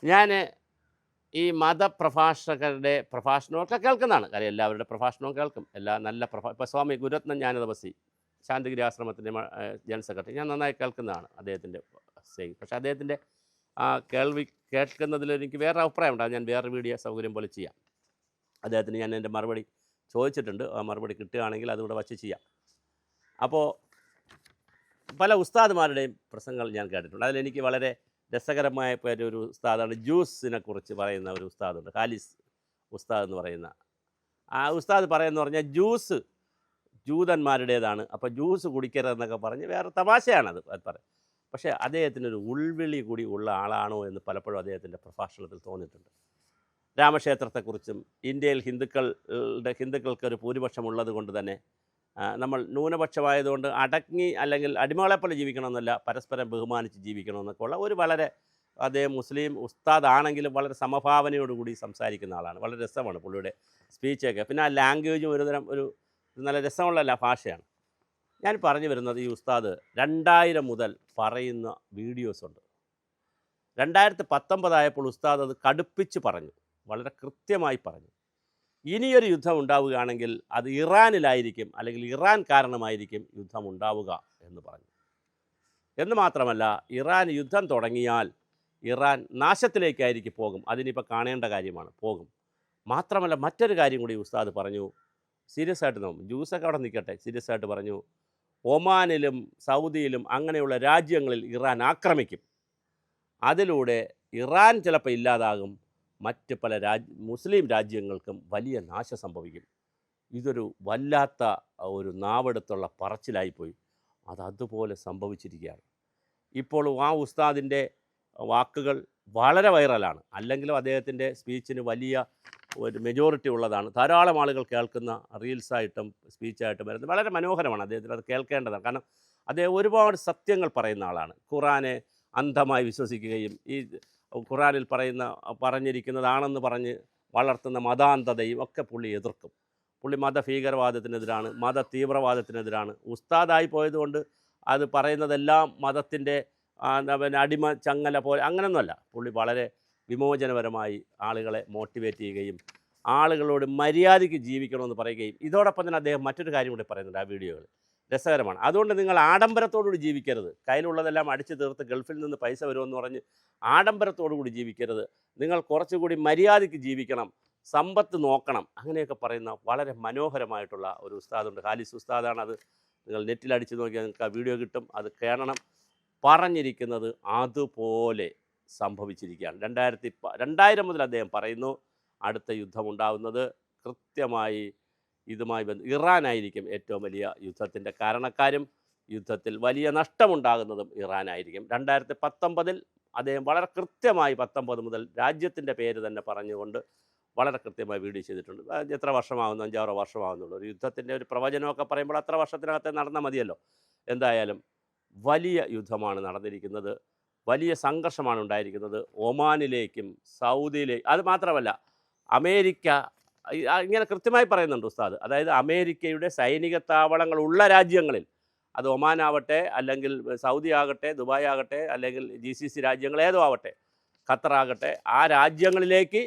ഞാൻ ഈ മതപ്രഭാഷകരുടെ പ്രഭാഷണമൊക്കെ കേൾക്കുന്നതാണ്. കാര്യം എല്ലാവരുടെ പ്രഭാഷണവും കേൾക്കും. എല്ലാ നല്ല ഇപ്പോൾ സ്വാമി ഗുരുരത്നം ജ്ഞാനതപസി ശാന്തിഗിരി ആശ്രമത്തിൻ്റെ ജനറൽ സെക്രട്ടറി ഞാൻ നന്നായി കേൾക്കുന്നതാണ് അദ്ദേഹത്തിൻ്റെ സെയിം. പക്ഷേ അദ്ദേഹത്തിൻ്റെ ആ കേൾവി കേൾക്കുന്നതിൽ എനിക്ക് വേറെ അഭിപ്രായം ഉണ്ടാകും. ഞാൻ വേറെ വീഡിയോ സൗകര്യം പോലെ ചെയ്യാം. അദ്ദേഹത്തിന് ഞാൻ എൻ്റെ മറുപടി ചോദിച്ചിട്ടുണ്ട്. ആ മറുപടി കിട്ടുകയാണെങ്കിൽ അതുകൂടെ വച്ച് ചെയ്യാം. അപ്പോൾ പല ഉസ്താദുമാരുടെയും പ്രസംഗങ്ങൾ ഞാൻ കേട്ടിട്ടുണ്ട്. അതിലെനിക്ക് വളരെ രസകരമായ ഒരു ഉസ്താദാണ് ജ്യൂസിനെ കുറിച്ച് പറയുന്ന ഒരു ഉസ്താദുണ്ട്, ഖാലിസ് ഉസ്താദ് എന്ന് പറയുന്ന. ആ ഉസ്താദ് പറയുന്ന പറഞ്ഞാൽ ജ്യൂസ് ജൂതന്മാരുടേതാണ്, അപ്പോൾ ജ്യൂസ് കുടിക്കരുതെന്നൊക്കെ പറഞ്ഞ് വേറെ തമാശയാണത് അത് പറയും. പക്ഷേ അദ്ദേഹത്തിനൊരു ഉൾവിളി കൂടി ഉള്ള ആളാണോ എന്ന് പലപ്പോഴും അദ്ദേഹത്തിൻ്റെ പ്രഭാഷണത്തിൽ തോന്നിയിട്ടുണ്ട്. രാമക്ഷേത്രത്തെക്കുറിച്ചും ഇന്ത്യയിൽ ഹിന്ദുക്കൾക്ക് ഒരു ഭൂരിപക്ഷം ഉള്ളത് കൊണ്ട് തന്നെ നമ്മൾ ന്യൂനപക്ഷമായതുകൊണ്ട് അടങ്ങി അല്ലെങ്കിൽ അടിമകളെപ്പോലെ ജീവിക്കണമെന്നല്ല, പരസ്പരം ബഹുമാനിച്ച് ജീവിക്കണമെന്നൊക്കെ ഉള്ള ഒരു വളരെ അദ്ദേഹം മുസ്ലിം ഉസ്താദാണെങ്കിലും വളരെ സമഭാവനയോടുകൂടി സംസാരിക്കുന്ന ആളാണ്. വളരെ രസമാണ് പുള്ളിയുടെ സ്പീച്ചൊക്കെ. പിന്നെ ആ ലാംഗ്വേജും ഒരുതരം ഒരു നല്ല രസമുള്ള ഭാഷയാണ്. ഞാൻ പറഞ്ഞു വരുന്നത് ഈ ഉസ്താദ് 2000 മുതൽ പറയുന്ന വീഡിയോസുണ്ട്. 2019 ആയപ്പോൾ ഉസ്താദ് അത് കടുപ്പിച്ച് പറഞ്ഞു, വളരെ കൃത്യമായി പറഞ്ഞു. ഇനിയൊരു യുദ്ധം ഉണ്ടാവുകയാണെങ്കിൽ അത് ഇറാനിലായിരിക്കും, അല്ലെങ്കിൽ ഇറാൻ കാരണമായിരിക്കും യുദ്ധം ഉണ്ടാവുക എന്ന് പറഞ്ഞു. എന്ന് മാത്രമല്ല, ഇറാൻ യുദ്ധം തുടങ്ങിയാൽ ഇറാൻ നാശത്തിലേക്കായിരിക്കും പോകും. അതിനിപ്പോൾ കാണേണ്ട കാര്യമാണ്, പോകും. മാത്രമല്ല മറ്റൊരു കാര്യം കൂടി ഉസ്താദ് പറഞ്ഞു, സീരിയസ് ആയിട്ട് നോക്കും, ജ്യൂസൊക്കെ അവിടെ നിൽക്കട്ടെ, സീരിയസ് ആയിട്ട് പറഞ്ഞു, ഒമാനിലും സൗദിയിലും അങ്ങനെയുള്ള രാജ്യങ്ങളിൽ ഇറാൻ ആക്രമിക്കും. അതിലൂടെ ഇറാൻ ചിലപ്പോൾ ഇല്ലാതാകും, മറ്റ് പല മുസ്ലിം രാജ്യങ്ങൾക്കും വലിയ നാശം സംഭവിക്കും. ഇതൊരു വല്ലാത്ത ഒരു നാവെടുത്തുള്ള പറച്ചിലായിപ്പോയി. അതുപോലെ സംഭവിച്ചിരിക്കുകയാണ്. ഇപ്പോൾ ആ ഉസ്താദിൻ്റെ വാക്കുകൾ വളരെ വൈറലാണ്. അല്ലെങ്കിലും അദ്ദേഹത്തിൻ്റെ സ്പീച്ചിന് വലിയ ഒരു മെജോറിറ്റി ഉള്ളതാണ്. ധാരാളം ആളുകൾ കേൾക്കുന്ന റീൽസായിട്ടും സ്പീച്ചായിട്ടും വരുന്നത് വളരെ മനോഹരമാണ്. അദ്ദേഹത്തിന് അത് കേൾക്കേണ്ടതാണ്. കാരണം അദ്ദേഹം ഒരുപാട് സത്യങ്ങൾ പറയുന്ന ആളാണ്. ഖുറാനെ അന്ധമായി വിശ്വസിക്കുകയും ഈ ഖുറാനിൽ പറഞ്ഞിരിക്കുന്നതാണെന്ന് പറഞ്ഞ് വളർത്തുന്ന മതാന്ധതയും ഒക്കെ പുള്ളി എതിർക്കും. പുള്ളി മതഭീകരവാദത്തിനെതിരാണ്, മത തീവ്രവാദത്തിനെതിരാണ്. ഉസ്താദായി പോയതുകൊണ്ട് അത് പറയുന്നതെല്ലാം മതത്തിൻ്റെ അടിമ ചങ്ങല പോലെ അങ്ങനെയൊന്നുമല്ല. പുള്ളി വളരെ വിമോചനപരമായി ആളുകളെ മോട്ടിവേറ്റ് ചെയ്യുകയും ആളുകളോട് മര്യാദയ്ക്ക് ജീവിക്കണമെന്ന് പറയുകയും, ഇതോടൊപ്പം തന്നെ അദ്ദേഹം മറ്റൊരു കാര്യം കൂടി പറയുന്നുണ്ട് ആ വീഡിയോകൾ, രസകരമാണ്. അതുകൊണ്ട് നിങ്ങൾ ആഡംബരത്തോടുകൂടി ജീവിക്കരുത്. കയ്യിലുള്ളതെല്ലാം അടിച്ചു തീർത്ത് ഗൾഫിൽ നിന്ന് പൈസ വരുമെന്ന് പറഞ്ഞ് ആഡംബരത്തോടുകൂടി ജീവിക്കരുത്. നിങ്ങൾ കുറച്ചുകൂടി മര്യാദയ്ക്ക് ജീവിക്കണം, സമ്പത്ത് നോക്കണം, അങ്ങനെയൊക്കെ പറയുന്ന വളരെ മനോഹരമായിട്ടുള്ള ഒരു ഉസ്താദുണ്ട്. ഖാലിസ് ഉസ്താദാണ്. അത് നിങ്ങൾ നെറ്റിൽ അടിച്ചു നോക്കിയാൽ നിങ്ങൾക്ക് ആ വീഡിയോ കിട്ടും, അത് കാണണം. പറഞ്ഞിരിക്കുന്നത് അതുപോലെ സംഭവിച്ചിരിക്കുകയാണ്. 2000 മുതൽ അദ്ദേഹം പറയുന്നു അടുത്ത യുദ്ധമുണ്ടാകുന്നത് കൃത്യമായി ഇതുമായി ഇറാനായിരിക്കും ഏറ്റവും വലിയ യുദ്ധത്തിൻ്റെ കാരണക്കാരും, യുദ്ധത്തിൽ വലിയ നഷ്ടമുണ്ടാകുന്നതും ഇറാനായിരിക്കും. 2019 അദ്ദേഹം വളരെ കൃത്യമായി 19 മുതൽ രാജ്യത്തിൻ്റെ പേര് തന്നെ പറഞ്ഞുകൊണ്ട് വളരെ കൃത്യമായി വീഡിയോ ചെയ്തിട്ടുണ്ട്. എത്ര വർഷമാകുന്നു, 5-6 വർഷമാകുന്നുള്ളൂ. ഒരു യുദ്ധത്തിൻ്റെ ഒരു പ്രവചനമൊക്കെ പറയുമ്പോൾ അത്ര വർഷത്തിനകത്തെ നടന്നാൽ മതിയല്ലോ. എന്തായാലും വലിയ യുദ്ധമാണ് നടന്നിരിക്കുന്നത്, വലിയ സംഘർഷമാണ് ഉണ്ടായിരിക്കുന്നത്. ഒമാനിലേക്കും സൗദിയിലേക്കും, അത് മാത്രമല്ല അമേരിക്ക, ഇങ്ങനെ കൃത്യമായി പറയുന്നുണ്ട് ഉസ്താദ്. അതായത് അമേരിക്കയുടെ സൈനിക താവളങ്ങളുള്ള രാജ്യങ്ങളിൽ, അത് ഒമാനാവട്ടെ, അല്ലെങ്കിൽ സൗദി ആകട്ടെ, ദുബായ് ആകട്ടെ, അല്ലെങ്കിൽ GCC രാജ്യങ്ങൾ ഏതോ ആവട്ടെ, ഖത്തറാകട്ടെ, ആ രാജ്യങ്ങളിലേക്ക്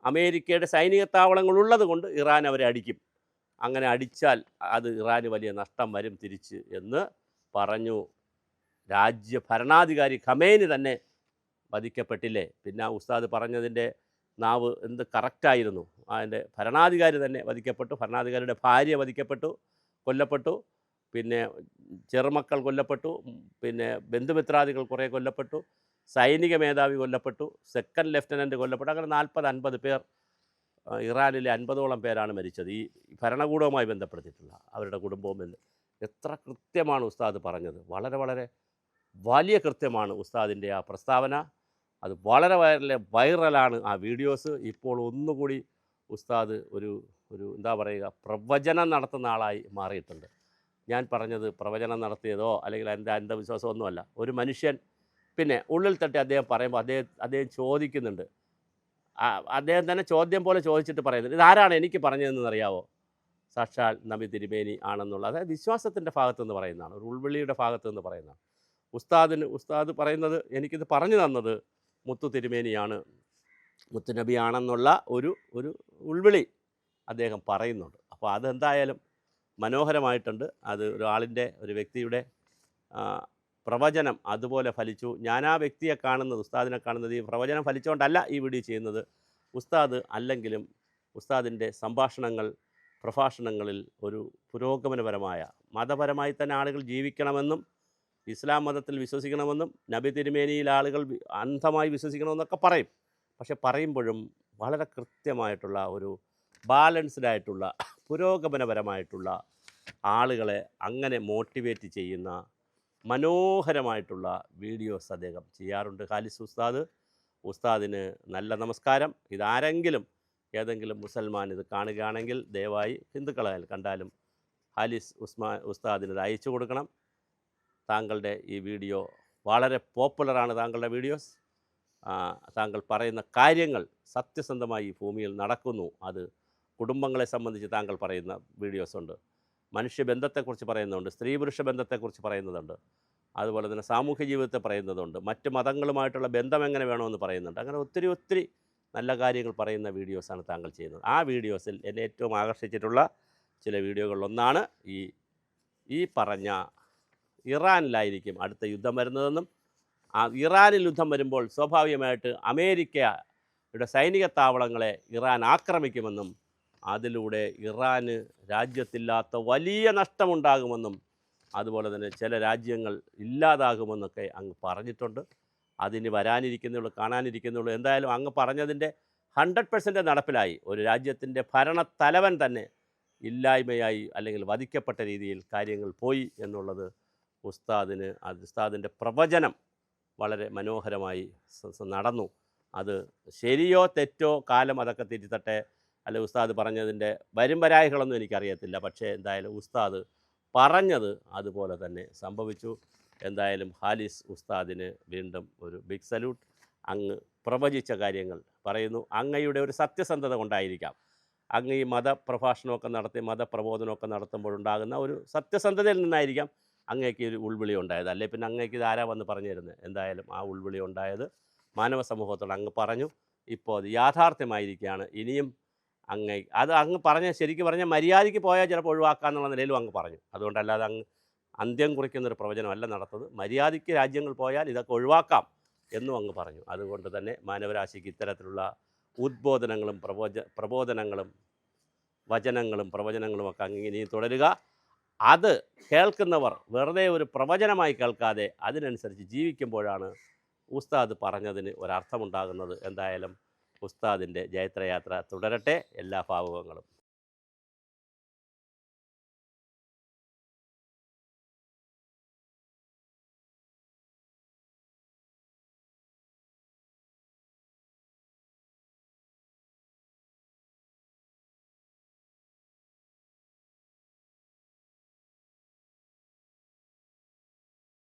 അമേരിക്കയുടെ സൈനിക താവളങ്ങളുള്ളത് കൊണ്ട് ഇറാൻ അവരെ അടിക്കും. അങ്ങനെ അടിച്ചാൽ അത് ഇറാന് വലിയ നഷ്ടം വരും തിരിച്ച് എന്ന് പറഞ്ഞു. ഭരണാധികാരി ഖമേനി തന്നെ വധിക്കപ്പെട്ടില്ലേ? പിന്നെ ഉസ്താദ് പറഞ്ഞതിൻ്റെ നാവ് എന്ത് കറക്റ്റായിരുന്നു. അതിൻ്റെ ഭരണാധികാരി തന്നെ വധിക്കപ്പെട്ടു, ഭരണാധികാരിയുടെ ഭാര്യ കൊല്ലപ്പെട്ടു, പിന്നെ ചെറുമക്കൾ കൊല്ലപ്പെട്ടു, പിന്നെ ബന്ധുമിത്രാദികൾ കുറേ കൊല്ലപ്പെട്ടു, സൈനിക മേധാവി കൊല്ലപ്പെട്ടു, സെക്കൻഡ് ലെഫ്റ്റനൻറ്റ് കൊല്ലപ്പെട്ടു. അങ്ങനെ 40-50 പേർ, ഇറാനിലെ 50ഓളം പേരാണ് മരിച്ചത്. ഈ ഭരണകൂടവുമായി ബന്ധപ്പെടുത്തിയിട്ടുള്ള അവരുടെ കുടുംബവും. എത്ര കൃത്യമാണ് ഉസ്താദ് പറഞ്ഞത്. വളരെ വളരെ വലിയ കൃത്യമാണ് ഉസ്താദിൻ്റെ ആ പ്രസ്താവന. അത് വളരെ വൈറലാണ് ആ വീഡിയോസ്. ഇപ്പോൾ ഒന്നുകൂടി ഉസ്താദ് ഒരു എന്താ പറയുക, പ്രവചനം നടത്തുന്ന ആളായി മാറിയിട്ടുണ്ട്. ഞാൻ പറഞ്ഞത് പ്രവചനം നടത്തിയതോ അല്ലെങ്കിൽ എൻ്റെ അന്ധവിശ്വാസമൊന്നുമല്ല. ഒരു മനുഷ്യൻ പിന്നെ ഉള്ളിൽ തട്ടി അദ്ദേഹം പറയുമ്പോൾ അദ്ദേഹം ചോദിക്കുന്നുണ്ട്. അദ്ദേഹം തന്നെ ചോദ്യം പോലെ ചോദിച്ചിട്ട് പറയുന്നുണ്ട്, ഇതാരാണ് എനിക്ക് പറഞ്ഞതെന്നറിയാവോ? സാക്ഷാൽ നബി തിരുമേനി ആണെന്നുള്ള, അതായത് വിശ്വാസത്തിൻ്റെ ഭാഗത്തുനിന്ന് പറയുന്നതാണ്, ഒരു ഉൾവിളിയുടെ ഭാഗത്തുനിന്ന് പറയുന്നതാണ്. ഉസ്താദ് പറയുന്നത്, എനിക്കിത് പറഞ്ഞു തന്നത് മുത്തു തിരുമേനിയാണ്, മുത്തുനബിയാണെന്നുള്ള ഒരു ഒരു ഉൾവിളി അദ്ദേഹം പറയുന്നുണ്ട്. അപ്പോൾ അതെന്തായാലും മനോഹരമായിട്ടുണ്ട്. അത് ഒരാളിൻ്റെ, ഒരു വ്യക്തിയുടെ പ്രവചനം അതുപോലെ ഫലിച്ചു. ഞാൻ ആ വ്യക്തിയെ കാണുന്നത്, ഉസ്താദിനെ കാണുന്നത് ഈ പ്രവചനം ഫലിച്ചുകൊണ്ടല്ല ഈ വീഡിയോ ചെയ്യുന്നത്. ഉസ്താദ് അല്ലെങ്കിലും ഉസ്താദിൻ്റെ സംഭാഷണങ്ങൾ, പ്രഭാഷണങ്ങളിൽ ഒരു പുരോഗമനപരമായ, മതപരമായി തന്നെ ആളുകൾ ജീവിക്കണമെന്നും ഇസ്ലാം മതത്തിൽ വിശ്വസിക്കണമെന്നും നബി തിരുമേനിയിൽ ആളുകൾ അന്ധമായി വിശ്വസിക്കണമെന്നൊക്കെ പറയും. പക്ഷെ പറയുമ്പോഴും വളരെ കൃത്യമായിട്ടുള്ള ഒരു ബാലൻസ്ഡ് ആയിട്ടുള്ള പുരോഗമനപരമായിട്ടുള്ള ആളുകളെ അങ്ങനെ മോട്ടിവേറ്റ് ചെയ്യുന്ന മനോഹരമായിട്ടുള്ള വീഡിയോസ് അദ്ദേഹം ചെയ്യാറുണ്ട്. ഹാലിസ് ഉസ്താദിന് നല്ല നമസ്കാരം. ഇതാരെങ്കിലും ഏതെങ്കിലും മുസൽമാൻ ഇത് കാണുകയാണെങ്കിൽ ദയവായി ഹിന്ദുക്കളായാലും കണ്ടാലും ഹാലിസ് ഉസ്താദിന് ഇത് അയച്ചു കൊടുക്കണം. താങ്കളുടെ ഈ വീഡിയോ വളരെ പോപ്പുലറാണ്. താങ്കളുടെ വീഡിയോസ്, താങ്കൾ പറയുന്ന കാര്യങ്ങൾ സത്യസന്ധമായി ഈ ഭൂമിയിൽ നടക്കുന്നു. അത് കുടുംബങ്ങളെ സംബന്ധിച്ച് താങ്കൾ പറയുന്ന വീഡിയോസുണ്ട്, മനുഷ്യബന്ധത്തെക്കുറിച്ച് പറയുന്നുണ്ട്, സ്ത്രീ പുരുഷ ബന്ധത്തെക്കുറിച്ച് പറയുന്നതുണ്ട്, അതുപോലെ തന്നെ സാമൂഹ്യ ജീവിതത്തെ പറയുന്നതുണ്ട്, മറ്റ് മതങ്ങളുമായിട്ടുള്ള ബന്ധം എങ്ങനെ വേണമെന്ന് പറയുന്നുണ്ട്. അങ്ങനെ ഒത്തിരി നല്ല കാര്യങ്ങൾ പറയുന്ന വീഡിയോസാണ് താങ്കൾ ചെയ്യുന്നത്. ആ വീഡിയോസിൽ എന്നെ ഏറ്റവും ആകർഷിച്ചിട്ടുള്ള ചില വീഡിയോകളിലൊന്നാണ് ഈ പറഞ്ഞ ഇറാനിലായിരിക്കും അടുത്ത യുദ്ധം വരുന്നതെന്നും ഇറാനിൽ യുദ്ധം വരുമ്പോൾ സ്വാഭാവികമായിട്ട് അമേരിക്കയുടെ സൈനിക താവളങ്ങളെ ഇറാൻ ആക്രമിക്കുമെന്നും അതിലൂടെ ഇറാന് രാജ്യത്തില്ലാത്ത വലിയ നഷ്ടമുണ്ടാകുമെന്നും അതുപോലെ തന്നെ ചില രാജ്യങ്ങൾ ഇല്ലാതാകുമെന്നൊക്കെ അങ്ങ് പറഞ്ഞിട്ടുണ്ട്. അതിന് വരാനിരിക്കുന്നുള്ളൂ, കാണാനിരിക്കുന്നുള്ളൂ. എന്തായാലും അങ്ങ് പറഞ്ഞതിൻ്റെ 100% നടപ്പിലായി. ഒരു രാജ്യത്തിൻ്റെ ഭരണത്തലവൻ തന്നെ ഇല്ലായ്മയായി അല്ലെങ്കിൽ വധിക്കപ്പെട്ട രീതിയിൽ കാര്യങ്ങൾ പോയി എന്നുള്ളത് ഉസ്താദിൻ്റെ പ്രവചനം വളരെ മനോഹരമായി നടന്നു. അത് ശരിയോ തെറ്റോ കാലം അതൊക്കെ തിരുത്തട്ടെ. അല്ലെ ഉസ്താദ് പറഞ്ഞതിൻ്റെ വരുംവരായികളൊന്നും എനിക്കറിയത്തില്ല. പക്ഷേ എന്തായാലും ഉസ്താദ് പറഞ്ഞത് അതുപോലെ തന്നെ സംഭവിച്ചു. എന്തായാലും ഹാലിസ് ഉസ്താദിന് വീണ്ടും ഒരു ബിഗ് സല്യൂട്ട്. അങ്ങ് പ്രവചിച്ച കാര്യങ്ങൾ പറയുന്നു. അങ്ങയുടെ ഒരു സത്യസന്ധത കൊണ്ടായിരിക്കാം. അങ്ങ് ഈ മതപ്രഭാഷണമൊക്കെ നടത്തി മതപ്രബോധനമൊക്കെ നടത്തുമ്പോഴുണ്ടാകുന്ന ഒരു സത്യസന്ധതയിൽ നിന്നായിരിക്കാം അങ്ങേക്ക് ഒരു ഉൾവിളി ഉണ്ടായത്. അല്ലെ പിന്നെ അങ്ങേക്ക് ഇത് ആരാ വന്ന് പറഞ്ഞു തരുന്നത്? എന്തായാലും ആ ഉൾവിളി ഉണ്ടായത് മാനവ സമൂഹത്തോട് അങ്ങ് പറഞ്ഞു. ഇപ്പോൾ അത് യാഥാർത്ഥ്യമായിരിക്കുകയാണ്. ഇനിയും അങ്ങ് പറഞ്ഞ, ശരിക്കും പറഞ്ഞാൽ മര്യാദയ്ക്ക് പോയാൽ ചിലപ്പോൾ ഒഴിവാക്കാമെന്നുള്ള നിലയിലും അങ്ങ് പറഞ്ഞു. അതുകൊണ്ടല്ലാതെ അങ്ങ് അന്ത്യം കുറിക്കുന്നൊരു പ്രവചനമല്ല നടത്തുന്നത്. മര്യാദയ്ക്ക് രാജ്യങ്ങൾ പോയാൽ ഇതൊക്കെ ഒഴിവാക്കാം എന്നും അങ്ങ് പറഞ്ഞു. അതുകൊണ്ട് തന്നെ മാനവരാശിക്ക് ഇത്തരത്തിലുള്ള ഉദ്ബോധനങ്ങളും പ്രബോധനങ്ങളും വചനങ്ങളും പ്രവചനങ്ങളും ഒക്കെ അങ്ങ് ഇനിയും തുടരുക. അത് കേൾക്കുന്നവർ വെറുതെ ഒരു പ്രവചനമായി കേൾക്കാതെ അതിനനുസരിച്ച് ജീവിക്കുമ്പോഴാണ് ഉസ്താദ് പറഞ്ഞതിന് ഒരർത്ഥമുണ്ടാകുന്നത്. എന്തായാലും ഉസ്താദിൻ്റെ ജൈത്രയാത്ര തുടരട്ടെ. എല്ലാ ഭാവുകങ്ങളും.